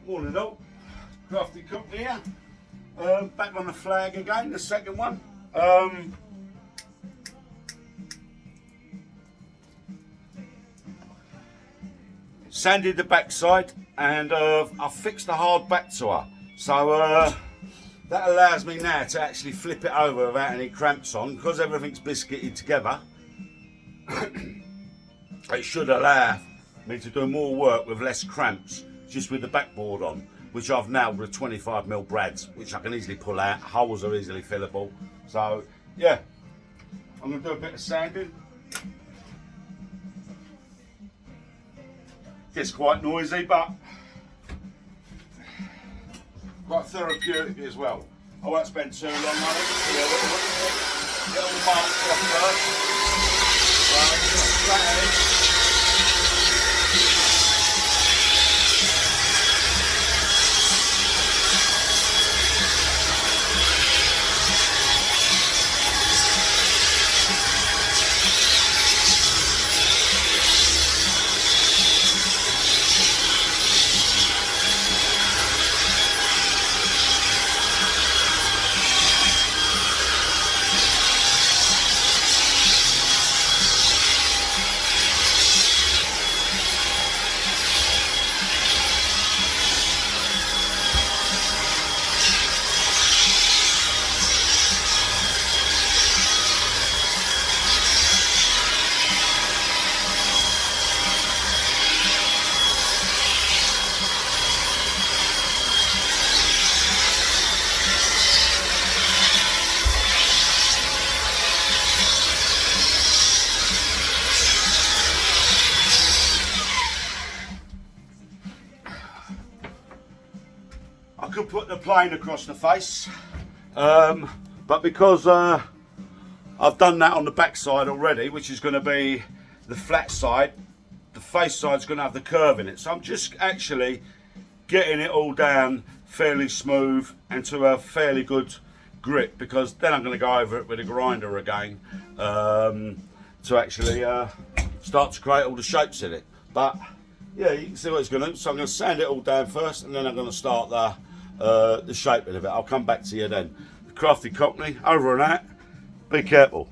Morning all, Crafty Cook here, back on the flag again, the second one. Sanded the backside and I fixed the hard back to her, so that allows me now to actually flip it over without any cramps on, because everything's biscuited together. It should allow me to do more work with less cramps, just with the backboard on, which I've nailed with 25mm brads, which I can easily pull out. Holes are easily fillable. So yeah, I'm going to do a bit of sanding. Gets quite noisy, but quite therapeutic as well. I won't spend too long on it. Get all the marks off first. I could put the plane across the face, but because I've done that on the back side already, which is going to be the flat side, the face side's going to have the curve in it. So I'm just actually getting it all down fairly smooth and to a fairly good grip, because then I'm going to go over it with a grinder again to actually start to create all the shapes in it. But yeah, you can see what it's going to do. So I'm going to sand it all down first, and then I'm going to start the shaping of it. I'll come back to you then. The Crafty Cockney, over and out. Be careful.